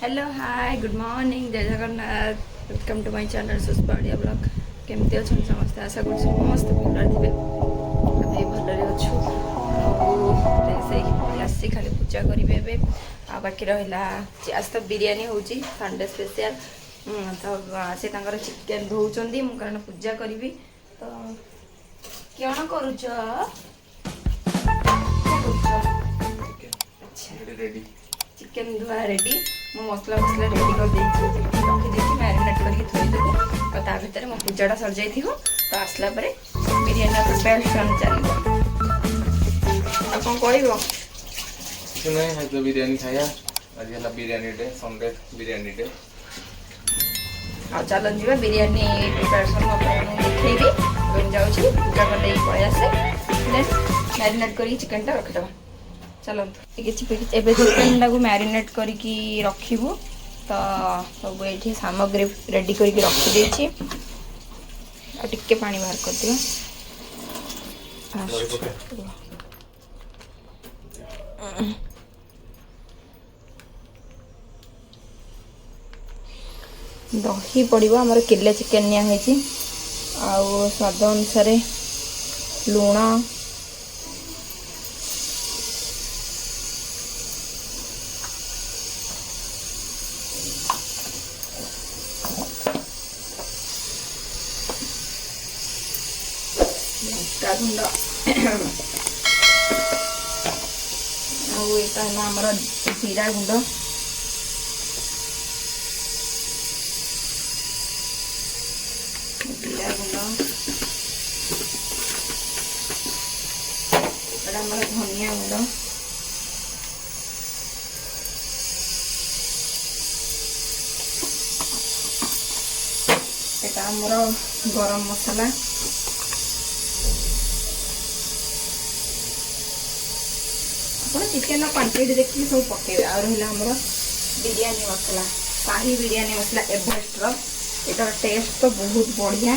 Hello hi good morning जय Jagannath welcome to my channel सुस्पाड़िया blog केमती अच्छा समस्ते आशा कर समस्त भल थे आम भलि अच्छु आसी खाली पूजा करेंगे आ बाकी रहा आज तो बिरियानी हो संडे स्पेशल तो से चिकेन धोती मुझे कारण पूजा करी तो कौन करुच चिकेन धुआ रेडी मो मसला मसला रेडी कर रखी मैरिनेट करके थोदेबी और ता भीतर मो पूजाटा सर जाई तो आसला बिरियानी प्रिपेरेसन चलो कौन कह बिरियानी खाया आज है biryani day Sunday biryani day चलो जी बिरियानी प्रिपेरेसन देखेबी जाऊँगी पूजा कर पलि आसे मैरिनेट कर चिकेन टा रखिदेवा चलो चिकेन टाक मैरिनेट करके रखू तो सब ये सामग्री रेडी करके रखी टिके पानी बाहर कर दियो दही पड़ो आमर किले चिकेन निया स्वाद अनुसार लुण गुंड आमर जीरा गुंड जीरा गुंड आमर धनिया गुंड एटा आमर गरम मसला चिकेन क्वांटिटी देखिए सब पकेबे आ रहा आमर बिरियानी मसला शाही बिरियानी मसला एवरेस्ट यार टेस्ट तो बहुत बढ़िया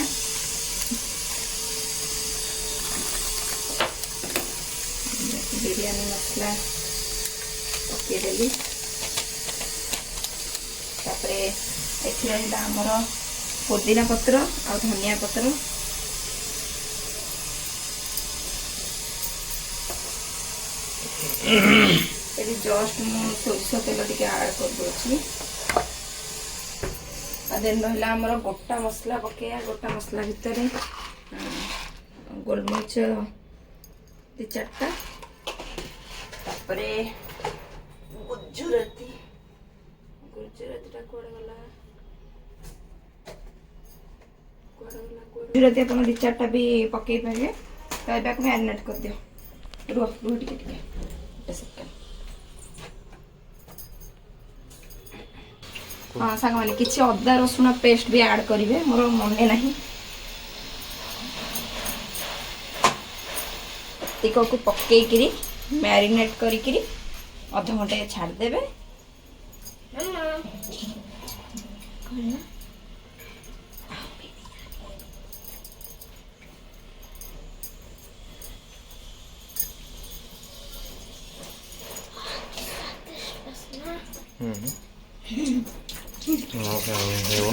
बिरियानी मसला पकईदेली आमर पुदीना पत्र आ धनिया पत्र जस्ट मु सोरिष तेल टे आड कर देन रहा आमर गोटा मसला पकईया गोटा मसला भितर गोलमरीच दी चार्टा गुजराती गुजराती गुजराती आप दी चार्टा भी पकई पारे तो ये मैरिनेट कर दियो रुह रुह टे सेकेंड हाँ सांग मैंने किसी अदा रसुण पेस्ट भी ऐड करेंगे मोर मने नहीं तिक को पकईकरी मैरिनेट करी अध घंटे छाड़देवे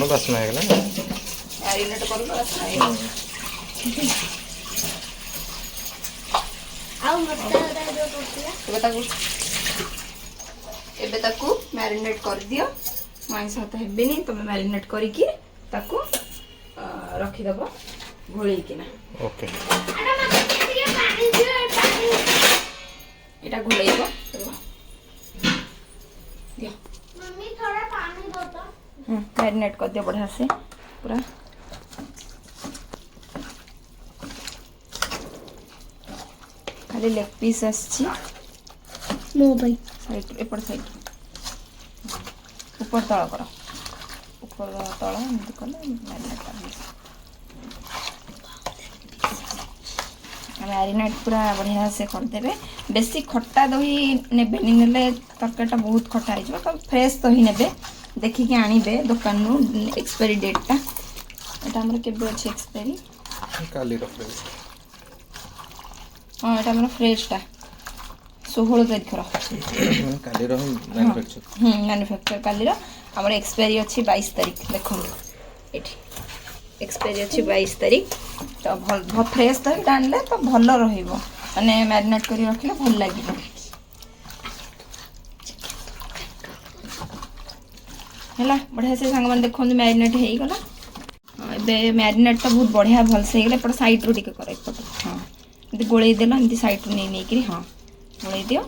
बासना है मैरिनेट कर मैरिनेट कर दियो मांस हाथ हेनी तुम मैरिनेट करके रखीदेव घोलैकिना ओके ये घोलैब मैरिनेट कर दियो बढ़िया से पूरा खाली लेग पीस आसी मो भाई साइड एपट साइड ऊपर तल कर ऊपर तल एमती कले मैरिनेट पूरा बढ़िया से करदेवे बेसी खट्टा दही नेबेनी नेले तरकारीटा बहुत खट्टा हो तो फ्रेश दही नेबे देखिए आनिबे दुकान नु एक्सपायरी डेटा एटा हमर केबे अछि एक्सपायरी काली रखबे हां एटा हमर फ्रेश टा 16 ତାରିଖର କାଲିର ମ୍ୟାନୁଫ୍ୟାକ୍ଚର ମ୍ୟାନୁଫ୍ୟାକ୍ଚର କାଲିର ଆମର ଏକ୍ସପାୟରି ଅଛି 22 ତାରିଖ ଦେଖନ୍ତୁ ଏଠି ଏକ୍ସପାୟରି ଅଛି 22 ତାରିଖ ତ ଭଲ ଫ୍ରେଶ୍ ତ ଏଇଟା ଆଣିଲେ ତ ଭଲ ରହିବ ମାନେ ମ୍ୟାରିନେଟ୍ କରି ରଖିଲେ ଭଲ ଲାଗିବ ହେଲା ବଢ଼ିଆ ସେ ସାଙ୍ଗମାନେ ଦେଖନ୍ତୁ ମ୍ୟାରିନେଟ୍ ହେଇଗଲା ଏବେ ମ୍ୟାରିନେଟ୍ ତ ବହୁତ ବଢ଼ିଆ ଭଲସେ ହେଇଗଲା ଏପଟ ସାଇଡ଼୍ରୁ ଟିକେ କର ଏପଟ ହଁ ଏମିତି ଗୋଳେଇ ଦେଲ ଏମିତି ସାଇଡ଼୍ରୁ ନେଇକିରି ହଁ ଗୋଳେଇ ଦିଅ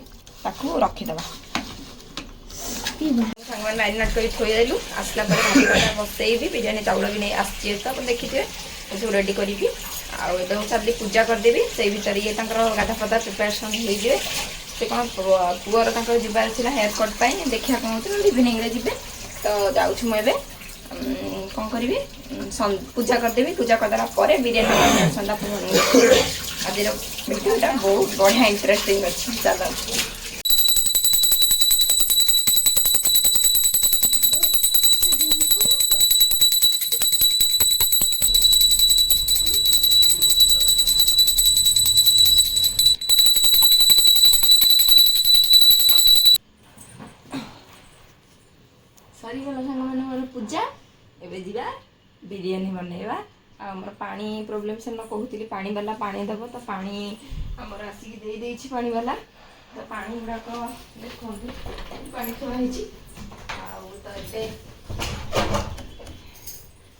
ତାକୁ ରଖିଦେବା ସାଙ୍ଗମାନେ ମ୍ୟାରିନେଟ୍ କରି ଥୋଇଦେଲୁ ଆସିଲା ପରେ ଭାତଟା ବସେଇବି ବିରିୟାନୀ ଚାଉଳ ବି ନେଇ ଆସିଛି ତ ଆପଣ ଦେଖିଥିବେ ସବୁ ରେଡ଼ି କରିବି ଆଉ ଏବେ ମୁଁ ଚାଲିଲି ପୂଜା କରିଦେବି ସେଇ ଭିତରେ ଇଏ ତାଙ୍କର ଗାଧା ଫାଧା ପ୍ରିପାରେସନ୍ ହେଇଯିବେ ସେ କ'ଣ ପୁଅର ତାଙ୍କର ଯିବାର ଥିଲା ହେୟାର କଟ୍ ପାଇଁ ଦେଖିବା କ'ଣ ହେଉଛି ଇଭିନିଂରେ ଯିବେ ତ ଯାଉଛି ମୁଁ ଏବେ କ'ଣ କରିବି ପୂଜା କରିଦେବି ପୂଜା କରିଦେଲା ପରେ ବିରିୟାନୀ ସନ୍ଧ୍ୟା ଆଜିର ଭିଡ଼ିଓଟା ବହୁତ ବଢ଼ିଆ ଇଣ୍ଟରେଷ୍ଟିଂ ଅଛି ଚାଲ ସରିଗଲା ସାଙ୍ଗମାନେ ମୋର ପୂଜା ଏବେ ଯିବା ବିରିୟାନୀ ବନେଇବା ଆଉ ଆମର ପାଣି ପ୍ରୋବ୍ଲେମ୍ ସେଦିନ କହୁଥିଲି ପାଣିବାଲା ପାଣି ଦେବ ତ ପାଣି ଆମର ଆସିକି ଦେଇଦେଇଛି ପାଣିବାଲା ତ ପାଣି ଗୁଡ଼ାକ ଦେଖନ୍ତୁ ପାଣି ଥୁଆ ହେଇଛି ଆଉ ତ ଏବେ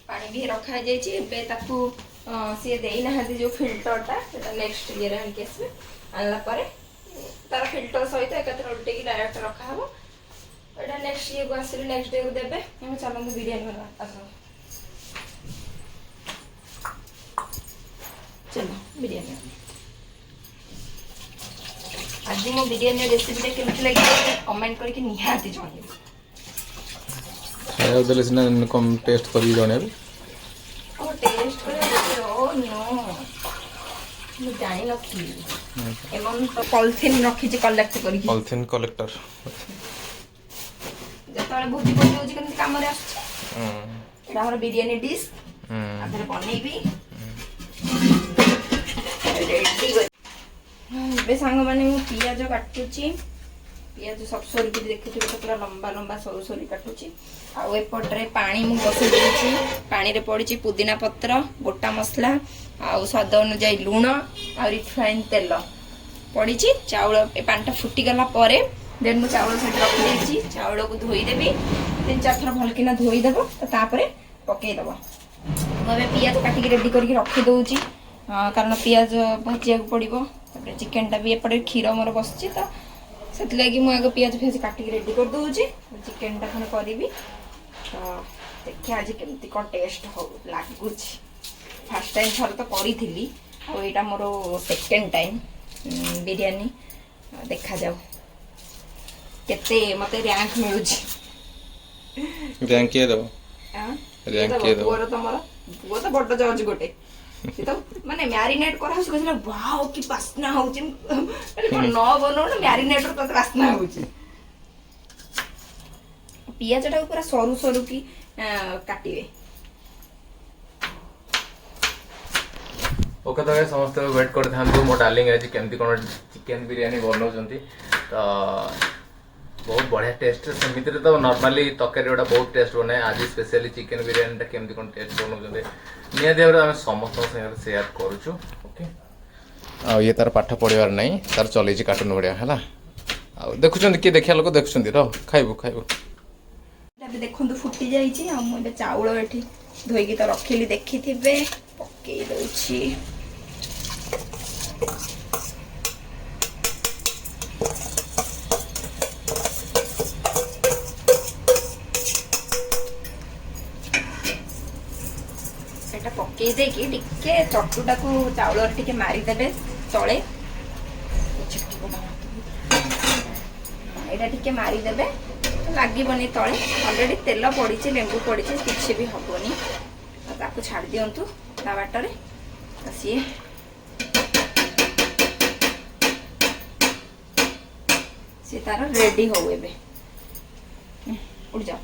ପାଣି ବି ରଖା ହେଇଯାଇଛି ଏବେ ତାକୁ ସିଏ ଦେଇନାହାନ୍ତି ଯେଉଁ ଫିଲ୍ଟରଟା ସେଟା ନେକ୍ସଟ ଇଏରେ ଆଣିକି ଆସିବେ ଆଣିଲା ପରେ ତାର ଫିଲ୍ଟର ସହିତ ଏକାଥରେ ଉଲ୍ଟେଇକି ଡାଇରେକ୍ଟ ରଖାହେବ ଏଇଟା ନେକ୍ସଟ ଇଏକୁ ଆସିଲେ ନେକ୍ସଟ ଡେକୁ ଦେବେ ଆମେ ଚାଲନ୍ତୁ ବିରିୟାନୀ ବନେଇବା ଆସ ଚାଲ ବିରିୟାନୀ ଆଜି ମୋ ବିରିୟାନୀର ରେସିପିଟା କେମିତି ଲାଗିଲା କମେଣ୍ଟ କରିକି ନିହାତି ଜଣେଇବେ ଖାଇବାକୁ ଦେଲେ ସିନା କମ୍ ଟେଷ୍ଟ କରିକି ଜଣେଇବେ ଟେଷ୍ଟ ମୁଁ ଜାଣିନଥିଲି ଏମାନେ ପଲିଥିନ୍ ରଖିଛି କଲେକ୍ଟ କରିକି ପଲିଥିନ୍ କଲେକ୍ଟର ଯେତେବେଳେ ଭୋଜି ଭୋଜି ହେଉଛି କେମିତି କାମରେ ଆସୁଛି ଏଇଟା ଆମର ବିରିୟାନୀ ଡିସ୍ ଆଧରେ ବନେଇବି ରେଡି ଏବେ ସାଙ୍ଗମାନେ ମୁଁ ପିଆଜ କାଟୁଛି ପିଆଜ ସବୁ ସରୁକି ଦେଖିଥିବେ ତ ପୁରା ଲମ୍ବା ଲମ୍ବା ସରୁ ସରୁ କାଟୁଛି ଆଉ ଏପଟରେ ପାଣି ମୁଁ ବସେଇ ଦେଇଛି ପାଣିରେ ପଡ଼ିଛି ପୁଦିନା ପତ୍ର ଗୋଟା ମସଲା ଆଉ ସ୍ୱାଦ ଅନୁଯାୟୀ ଲୁଣ ଆଉ ରିଫାଇନ୍ ତେଲ ପଡ଼ିଛି ଚାଉଳ ଏ ପାଣିଟା ଫୁଟିଗଲା ପରେ ଦେନ୍ ମୁଁ ଚାଉଳ ସେଠି ରଖିଦେଇଛି ଚାଉଳକୁ ଧୋଇଦେବି 3-4 ଥର ଭଲକିନା ଧୋଇଦେବ ତାପରେ ପକେଇଦେବ ମୁଁ ଏବେ ପିଆଜ କାଟିକି ରେଡ଼ି କରିକି ରଖିଦେଉଛି କାରଣ ପିଆଜ ଭାଜିବାକୁ ପଡ଼ିବ ତାପରେ ଚିକେନଟା ବି ଏପଟେ କ୍ଷୀର ମୋର ବସିଛି ତ ସେଥିଲାଗି ମୁଁ ଆଗ ପିଆଜ ଫିଆଜ କାଟିକି ରେଡ଼ି କରିଦେଉଛି ଚିକେନଟା ପୁଣି କରିବି ତ ଦେଖିବା ଆଜି କେମିତି କ'ଣ ଟେଷ୍ଟ ହଉ ଲାଗୁଛି ଫାର୍ଷ୍ଟ ଟାଇମ୍ ଥରେ ତ କରିଥିଲି ଆଉ ଏଇଟା ମୋର ସେକେଣ୍ଡ ଟାଇମ୍ ବିରିୟାନୀ ଦେଖାଯାଉ କେତେ ମତେ ର୍ୟାଙ୍କ ମିଳୁଛି ର୍ୟାଙ୍କ କିଏ ଦେବ ପୁଅର ତ ମୋର ପୁଅ ତ ବଡ଼ ଜଜ୍ ଗୋଟେ ସେ ତ ମାନେ ମ୍ୟାରିନେଟ୍ କରାହଉଛି କହିଲା ୱାଓ କି ବାସ୍ନା ହଉଛି କ'ଣ ନ ବନଉନ ମ୍ୟାରିନେଟ୍ର ତତେ ବାସ୍ନା ହଉଛି ପିଆଜଟାକୁ ପୁରା ସରୁ ସରୁ କି କାଟିବେ ଓକେ ତ ସମସ୍ତେ ୱେଟ୍ କରିଥାନ୍ତୁ ମୋ ଡାର୍ଲିଂ ଆଜି କେମିତି କ'ଣ ଚିକେନ୍ ବିରିୟାନୀ ବନାଉଛନ୍ତି ତ ବହୁତ ବଢ଼ିଆ ଟେଷ୍ଟ ସେମିତିରେ ତ ନର୍ମାଲି ତରକାରୀ ଗୁଡ଼ା ବହୁତ ଟେଷ୍ଟ ବନାଏ ଆଜି ସ୍ପେଶିଆଲି ଚିକେନ୍ ବିରିୟାନୀଟା କେମିତି କ'ଣ ଟେଷ୍ଟ ବନାଉଛନ୍ତି ନିହାତି ଭାବରେ ଆମେ ସମସ୍ତଙ୍କ ସାଙ୍ଗରେ ସେୟାର କରୁଛୁ ଓକେ ଆଉ ଇଏ ତାର ପାଠ ପଢ଼ିବାର ନାହିଁ ତାର ଚଲେଇଛି କାର୍ଟୁନ୍ ଭଳିଆ ହେଲା ଆଉ ଦେଖୁଛନ୍ତି କିଏ ଦେଖିବା ଲୋକ ଦେଖୁଛନ୍ତି ରହ ଖାଇବୁ ଏବେ ଦେଖନ୍ତୁ ଫୁଟି ଯାଇଛି ଆଉ ମୁଁ ଏବେ ଚାଉଳ ଏଠି ଧୋଇକି ତ ରଖିଲି ଦେଖିଥିବେ ପକେଇ ଦଉଛି এটা পକେଇ ଦେଇକି ଟିକେ ଚଟୁଟାକୁ ଚାଉଳରେ ଟିକେ ମାରିଦେବେ ତଳେ ଏଇଟା ଟିକେ ମାରିଦେବେ ଲାଗିବନି ତଳେ ଅଲରେଡି ତେଲ ପଡ଼ିଛି ଲେମ୍ବୁ ପଡ଼ିଛି କିଛି ବି ହବନି ତାକୁ ଛାଡ଼ି ଦିଅନ୍ତୁ ତା ବାଟରେ ସିଏ ତାର ରେଡି ହଉ ଏବେ ଉଡ଼ିଯାଅ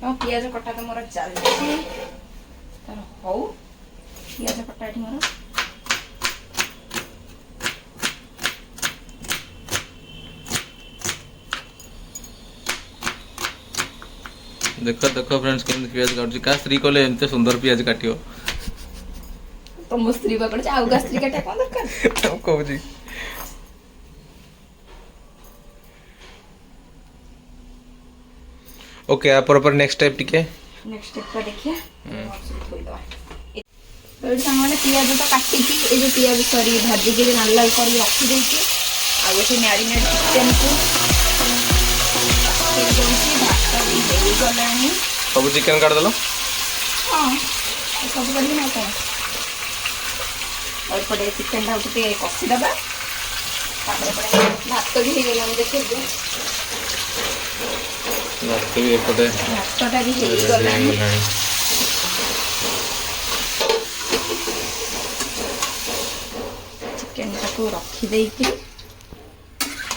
ହଁ ପିଆଜ କଟା ତ ମୋର ଚାଲିଛି ତାର ହଉ ପିଆଜ କଟା ଏଠି ମୋର देख देख फ्रेंड्स केमती पियाज काटुची का स्त्री कले एमते सुंदर पियाज काटियो तुम स्त्री पकड़ आउ का स्त्री काटे कौन दरकार तो कहूची ओके आ पर नेक्स्ट टाइप टिके नेक्स्ट स्टेप पर देखिए थोड़ी दवा तो सामने पियाज तो काटिकी ए जो पियाज सॉरी भाजी के लाल लाल कर रखी देछि आ गोटे मैरिनेट चिकन को फिर दोछि भात भी देई गलानी सब चिकन काट दलो हां सब करबी ना कौन और पड़े चिकन टा उठे कसी दबा तापर पड़े भात भी हे गलानी देखिए भात भी एपटे भातटा भी हे गलानी चिकन टाको रखी देकी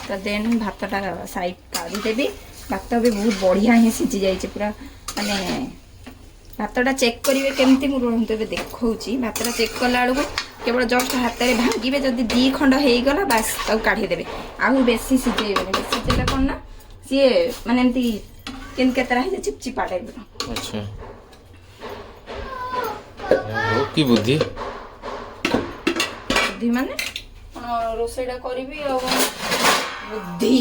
तो देन भातटा साइड काढ़ी देबी भात भी बहुत बढ़िया ही सिझी जाइए पूरा माने भातटा चेक करेंगे केमती मुझे ए देखा भातटा चेक कला बेलू केवल जस्ट हाथ में भांगे जदि 2 खंड हो गला बास काढ़ीदेवे आउ बेसी सिझेबे बेसी सिझेला कौन ना सी माने एमती केतरा है चिपचिपा टाइप अच्छा की बुद्धि बुद्धि माने रोसईटा करी बुद्धि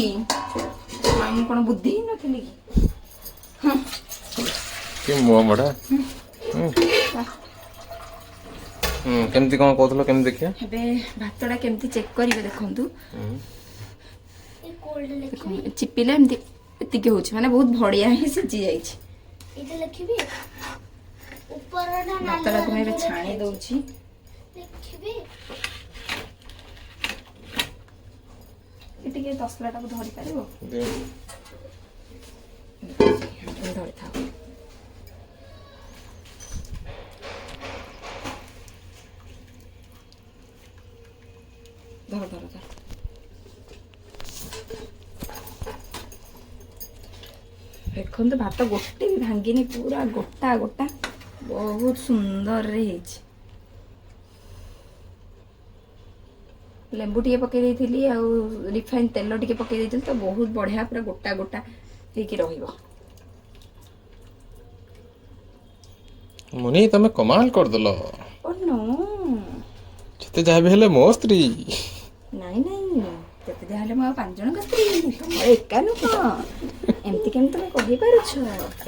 मामू कौन बुद्धि ही नथिली कि मुआ मड़ा केमती कौन कहथलो केमती देखिया एबे भातटा केमती चेक करिवे देखंतु चिपिले एमती एतिके होछि माने बहुत बढ़िया ही सिझी जाइछि इते लिखिबी ऊपर ना भातटा को मैं छाणी दउछि लिखिबी एतिके तसलाटा को धरि पारिबो धरि थाओ धर धर धर देखते भात गोटे भी भांगिनी पूरा गोटा गोटा बहुत सुंदर रे लेंबू टे पकई देती आ रिफाइन तेल टे पकई देती तो बहुत बढ़िया पूरा गोटा गोटा होकी रहिबो मुनी तमे कमाल कर दलो ओ नो जते जा भी हेले मो स्त्री नहीं नहीं तेते जा हेले मो 5 जन का स्त्री तुम एका नु को एमती केम तुम कहि पारुछ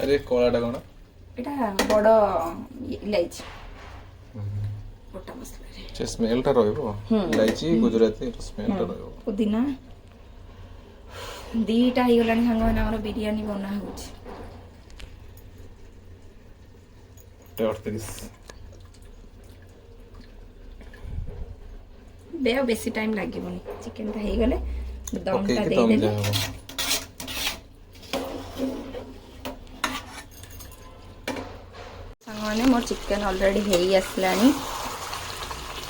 अरे कोलाटा कोन एटा बड़ इलायची गोटा मसला रे जे स्मेल ता रहइबो इलायची गुजराती स्मेल ता रहइबो पुदीना दीटा ही गलानी संग ना हमर बिरयानी बना होछि 38 बे बेसी टाइम लागबोनी चिकन ता हे गले दम ता दे दम देबे जाओ संगने मोर चिकन ऑलरेडी हेई आसलानी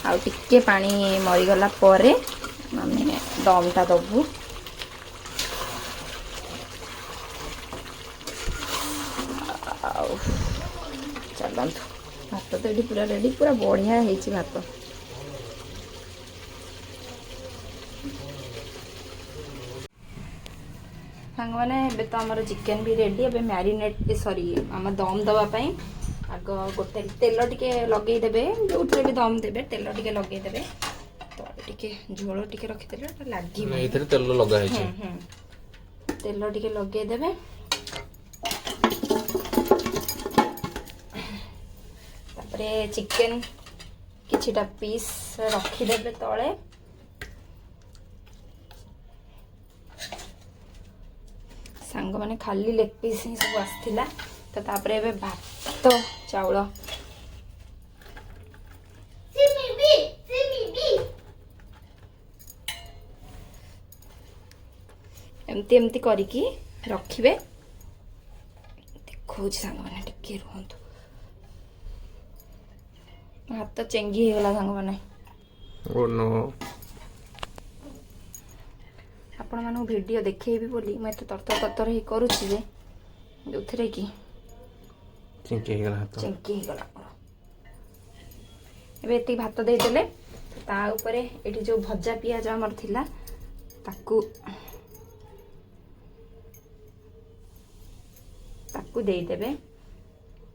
आ टिके पानी मरी गला परे माने दमटा दबु चलतु भात तो ये पूरा रेडी पूरा बढ़िया है भात सांग मैंने तो आम चिकेन भी रेडी ए मैरिनेट सॉरी आम दम दवाई आग गोटे तेल टिके लगेदेवे जो भी दम देवे तेल टिके लगेदेवे तो टिके झोल टिके रखीदे लगे तेल लगा तेल टिके लगेदेवे चिकेन किछिटा पीस रखीदेवे तले सांग माने खाली लेग पीस ही सब आसथिला तो तापरे एबे भात चाउल एमती एमती करिकी रखिबे देखो सांग माने टिके रुहंतु हाथ चेंगी हो गला सांग माने ओ नो आपण मानू वीडियो देखैबी बोली मैं तो तरतर तरतर ही करूची जे जोथरे की चिंकी हे गला हाथ चिंकी ही गला एबे एती भात दे देले ता ऊपरे एठी जो भजा पियाज हमर थिला ताकू ତାକୁ ଦେଇଦେବେ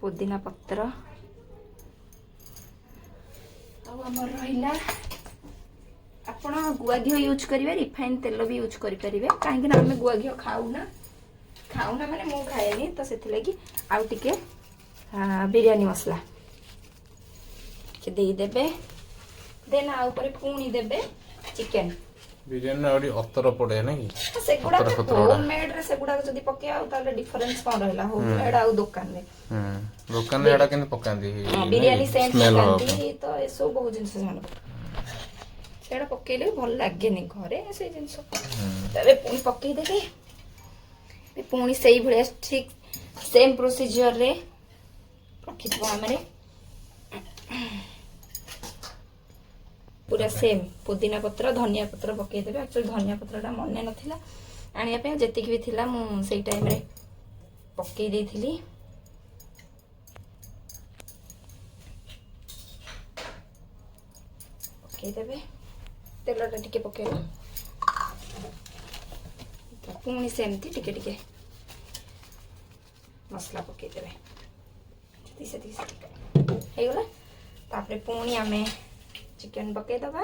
ପୁଦିନା ପତ୍ର ଆଉ ଆମର ରହିଲା ଆପଣ ଗୁଆ ଘିଅ ୟୁଜ୍ କରିବେ ରିଫାଇନ୍ ତେଲ ବି ୟୁଜ୍ କରିପାରିବେ କାହିଁକି ନା ଆମେ ଗୁଆ ଘିଅ ଖାଉନା ମାନେ ମୁଁ ଖାଏନି ତ ସେଥିଲାଗି ଆଉ ଟିକେ ବିରିୟାନୀ ମସଲା ଦେଇଦେବେ ଦେନ୍ ଆଉ ଉପରେ ପୁଣି ଦେବେ ଚିକେନ ବିରିୟାନୀ ଆହୁରି ଅତର ପଡେ ନାଇଁ କି ସେଗୁଡାକ ହୋମମେଡ୍ ରେ ସେଗୁଡାକ ଯଦି ପକେଇବା ଆଉ ତାହେଲେ ଡିଫରେନ୍ସ କଣ ରହିଲା ହୋମମେଡ୍ ଆଉ ଦୋକାନରେ ଦୋକାନରେ ଏଟା କେମିତି ପକାନ୍ତି ବିରିୟାନୀ ସେଣ୍ଟ ପକାନ୍ତି ତ ଏସବୁ ବହୁତ ଜିନିଷ ସେମାନେ ସେଇଟା ପକେଇଲେ ବି ଭଲ ଲାଗେନି ଘରେ ସେଇ ଜିନିଷ ତାପରେ ପୁଣି ପକେଇଦେବେ ପୁଣି ସେଇଭଳିଆ ଠିକ୍ ସେମ୍ ପ୍ରୋସିଜରରେ ରଖିଥିବ ଆମେ ପୁରା ସେମ୍ ପୁଦିନା ପତ୍ର ଧନିଆ ପତ୍ର ପକେଇଦେବେ ଆକ୍ଚୁଆଲି ଧନିଆ ପତ୍ରଟା ମନେ ନଥିଲା ଆଣିବା ପାଇଁ ଯେତିକି ବି ଥିଲା ମୁଁ ସେଇ ଟାଇମ୍ରେ ପକେଇ ଦେଇଥିଲି ପକେଇଦେବେ ତେଲଟା ଟିକେ ପକେଇବ ପୁଣି ସେମିତି ଟିକେ ଟିକେ ମସଲା ପକେଇଦେବେ ସେତିକି ହେଇଗଲା ତାପରେ ପୁଣି ଆମେ ଚିକେନ ପକେଇଦବା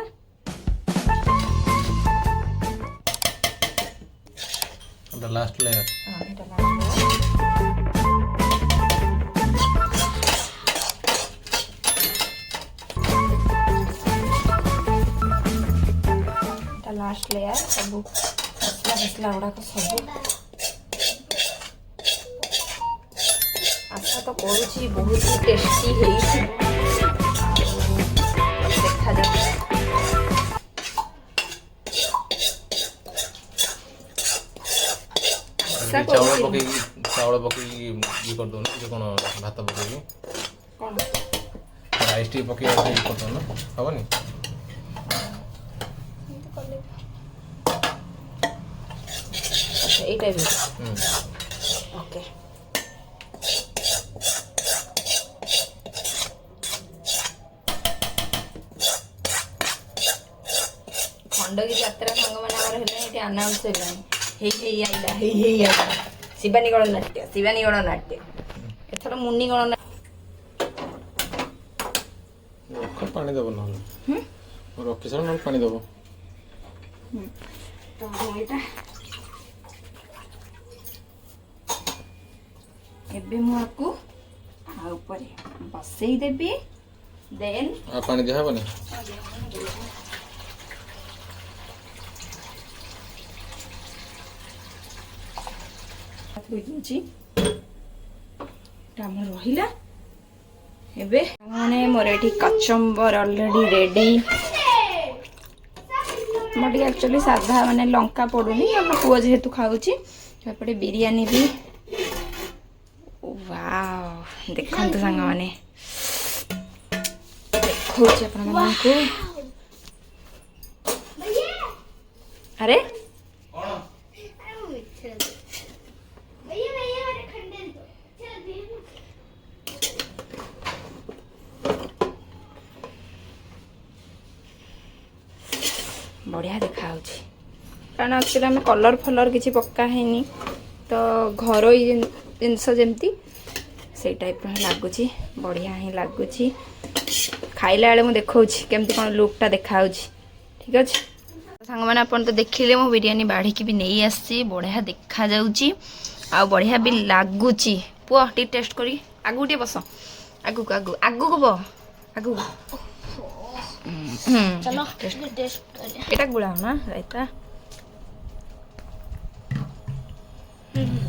ଲାଷ୍ଟ ଲେୟର ଏଇଟା ଲାଷ୍ଟ ଲେୟାର ସବୁ ମସଲା ଗୁଡାକ ସବୁ ଆଶା ତ କରୁଛି ବହୁତ ଟେଷ୍ଟି ହେଇଛି ଦେଖାଯାଉ ଚାଉଳ ପକେଇକି ଇଏ କରିଦଉନ କଣ ଭାତ ପକେଇକି କଣ ରାଇସ୍ ଟିକେ ପକେଇ କରିଦଉନ ହବନି ଏଇ ଟାଇପ୍ର ଓକେ ଖଣ୍ଡଗିରି ଯାତ୍ରା ସାଙ୍ଗମାନେ ଆମର ହେଲାଣି ଏଠି ଆନାଉନ୍ସ ହେଲାଣି ହେଇ ଆଇଲା ଶିବାନୀ ଗଣନାଟ୍ୟ ଏଥର ମୁନି ଗଣନାଟ୍ୟ ପାଣି ଦେବ ନହେଲେ ରଖି ସାର ନହେଲେ ପାଣି ଦେବ ତ ଏଇଟା ଏବେ ମୁଁ ଆକୁ ଉପରେ ବସେଇ ଦେବି ଦେନ୍ ପାଣି ଦିଆହବନି ଆମର ରହିଲା ଏବେ ମାନେ ମୋର ଏଠି କଚମ୍ବର ଅଲରେଡି ରେଡି ମୋର ଟିକେ ଆକ୍ଚୁଆଲି ସାଧା ମାନେ ଲଙ୍କା ପଡୁନି ଆମ ପୁଅ ଯେହେତୁ ଖାଉଛି ଏପଟେ ବିରିୟାନୀ ବି ୱାଓ ଦେଖନ୍ତୁ ସାଙ୍ଗମାନେ ଦେଖଉଛି ଆପଣମାନଙ୍କୁ ଆରେ ବଢ଼ିଆ ଦେଖାଯାଉଛି କାରଣ ଆକ୍ଚୁଆଲି ଆମେ କଲର୍ ଫଲର୍ କିଛି ପକା ହେଇନି ତ ଘରୋଇ ଜିନିଷ ଯେମିତି ସେଇ ଟାଇପ୍ର ହିଁ ଲାଗୁଛି ବଢ଼ିଆ ହିଁ ଲାଗୁଛି ଖାଇଲା ବେଳେ ମୁଁ ଦେଖାଉଛି କେମିତି କ'ଣ ଲୁକ୍ଟା ଦେଖାଯାଉଛି ଠିକ୍ ଅଛି ସାଙ୍ଗମାନେ ଆପଣ ତ ଦେଖିଲେ ମୁଁ ବିରିୟାନୀ ବାଢ଼ିକି ବି ନେଇ ଆସିଛି ବଢ଼ିଆ ଦେଖାଯାଉଛି ଆଉ ବଢ଼ିଆ ବି ଲାଗୁଛି ପୁଅ ଟିକେ ଟେଷ୍ଟ କରି ଆଗକୁ ଟିକେ ବସ ଆଗକୁ ବସ ଆଗକୁ এটা গুড়াও না রাইতা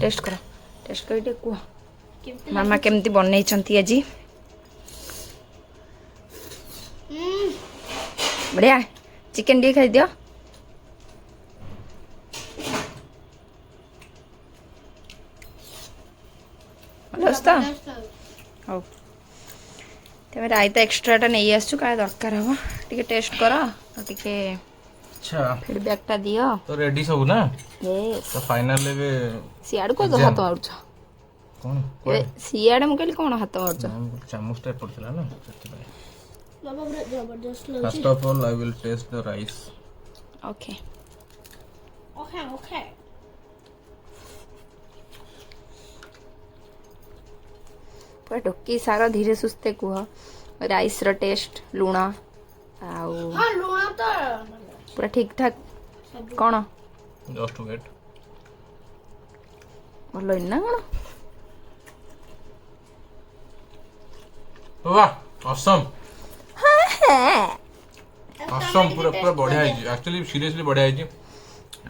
টেস্ট কর টেস্ট করে ଟିକେ କୁହ ମାମା କେମିତି ବନେଇଛନ୍ତି ଆଜି ବଢ଼ିଆ ଚିକେନ ଟିକେ ଖାଇଦିଅ ଭଲ ଅଛି ତ ହଉ तेरे रायता एक्स्ट्राटा नहीं आसु का दरकार हम टिके टेस्ट कर टिके अच्छा फीडबैक टा दियो तो रेडी सब ना यस तो फाइनल ले सियाड़ को हाथ मारछ कोन सियाड़ मु कहली कोन हाथ मारछ चामच टे पड़थला ना बाबा जबरदस्त लग first of all I will taste the rice okay okay पूरा ढोकी सार धीरे सुस्ते कुह राइस रो टेस्ट लुण आउ हाँ लुण तो पूरा ठीक ठाक कौन जस्ट वेट भल ना कौन वाह असम असम पूरा पूरा बढ़िया है एक्चुअली सीरियसली बढ़िया है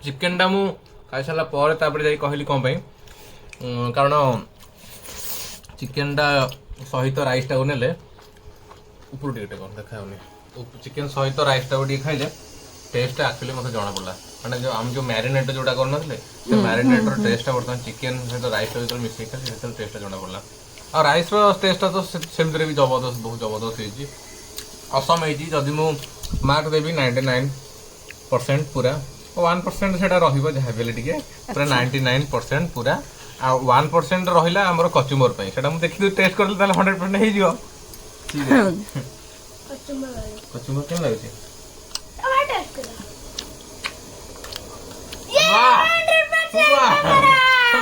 चिकेन टा मु खाई सारा पर तापर जाई कहली कौन पाई कारण चिकेन टा सहित राइस टा नेले ऊपर टिके कौन देखा चिकेन सहित राइस टा टिके खाइले टेस्ट एक्चुअली मते जना पड़ला माने जो हम जो मैरिनेट जोटा करन नथले से मैरिनेट रो टेस्ट टा बर्तमान चिकेन सहित राइस टा मिक्स करके से टेस्ट टा जना पड़ला और राइस रो टेस्ट टा तो सेमतरे भी जबरदस्त बहुत जबरदस्त है असम है जदि मु मार्क देवी 99% पूरा 1% सेटा रहिबो जहा बेले टिके पूरा 99% पूरा आ 1% रहिला हमर कचुमर पई सेटा मु देखि टेस्ट करले ताले 100% हे जियो कचुमर केन लागै छै अब टेस्ट करो वाह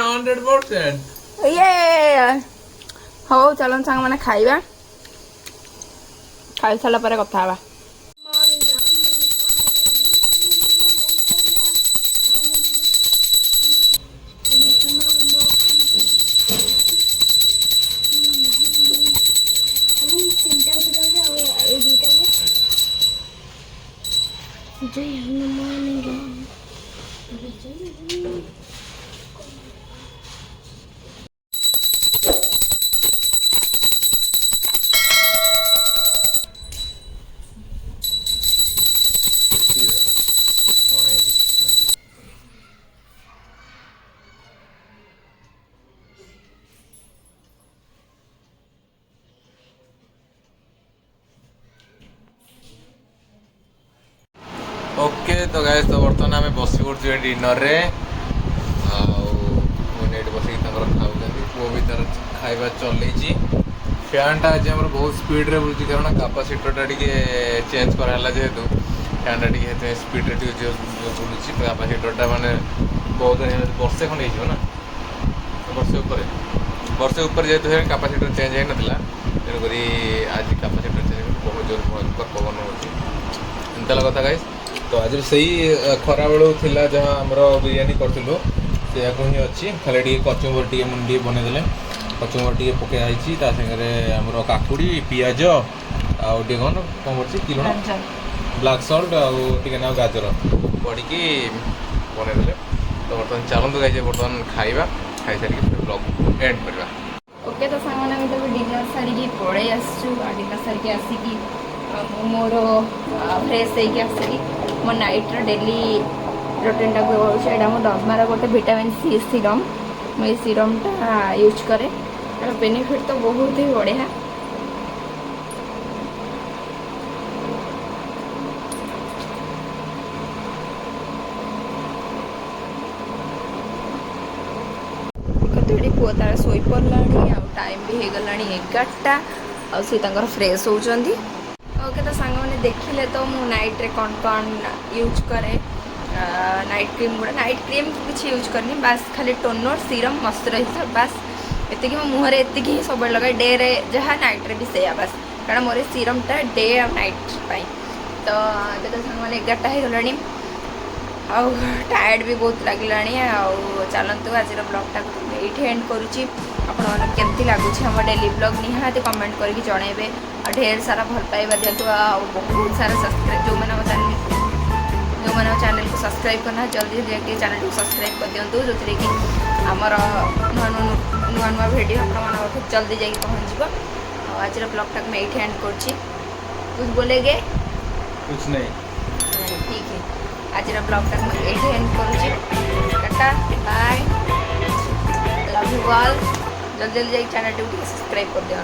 100% ये हो चलन सांग माने खाइबा खाइ साला परे कथा हवा जय हनुमान ज्ञान ओके तो गाइस तो बर्तमान आम बस पड़े डिनर रे आठ बस खाऊँ पुओ भी तार खाଇବା चलती फैन टा आज बहुत स्पीड रे बुलूची कारण कैपेसिटर टा चेंज कराला जेहेतु फैन टा स्पीड रे बुलूची कैपेसिटर टा माने बहुत वर्षे खंड हो ना वर्षे ऊपर जेहेतु कैपेसिटर चेंज हो नाला तेणुक आज कैपेसिटर चेंज बहुत जोर पवन होता कथा गाइस तो आज से खरा बेलू थिला जहाँ आमर बिरियानी करूँ से ही अच्छी खाली टी कचुम्बर टी मुझे बनईदे कचुम्बर टी पकई सागर आमर काकुड़ी पिज आगे कौन कौन कर ब्लाक सल्ट आगे ना गाजर पड़ी बनईदे तो बर्तमान चलते गाइज बर्तमान खाइबा खाई सारी ब्लॉग एंड करवा ओके तो सांग माने तो डिनर सारी पड़े आसु डिनर सारी आसिकी मोर फ्रेश होगी आसली मो नाइट डेली रूटीन टाक यहाँ मो डर्मार गोटे विटामिन सी सीरम मुझे सीरमटा यूज करे तार बेनिफिट तो बहुत ही बढ़िया पुओ तार शोई पड़ा टाइम भी हो गला 11टा आ फ्रेश होती ओके तो सांग मैंने देखिले तो मु नाइट रे कौन कौन यूज करे नाइट क्रीम किसी यूज करनी बास खाली टोनर सीरम मॉइस्चराइजर बास एति मो मुहरे एति ही सब लगे डे रे जहाँ नाइट रे भी सेया बास कारण मोर सीरमटा डे और नाइट पाई तो ये तो सांग मैंने 11टा हो गलानी आउ टायर्ड भी बहुत लगला चलतु आज ब्लॉगटा ये एंड करुच्ची आपमती लगुच हम डेली ब्लॉग निहाती कमेंट करके जनइबे और ढेर सारा भल पाइबा दिंतु बहुत सारा सब्सक्राइब जो मैंने चैनल को सब्सक्राइब करना जल्दी जाके चैनल को सब्सक्राइब कर दिंतु जो कि आमर नुआ नुआ भिडियो आप जल्दी जाके पहुँच आज ब्लॉगटा मैं ये एंड कुछ बोलेगे कुछ नहीं ठीक है आज ब्लॉगटा मैं ये एंड करुच्ची tata bye love you all जल्दी जल्दी जाके चैनल को सब्सक्राइब कर दिया।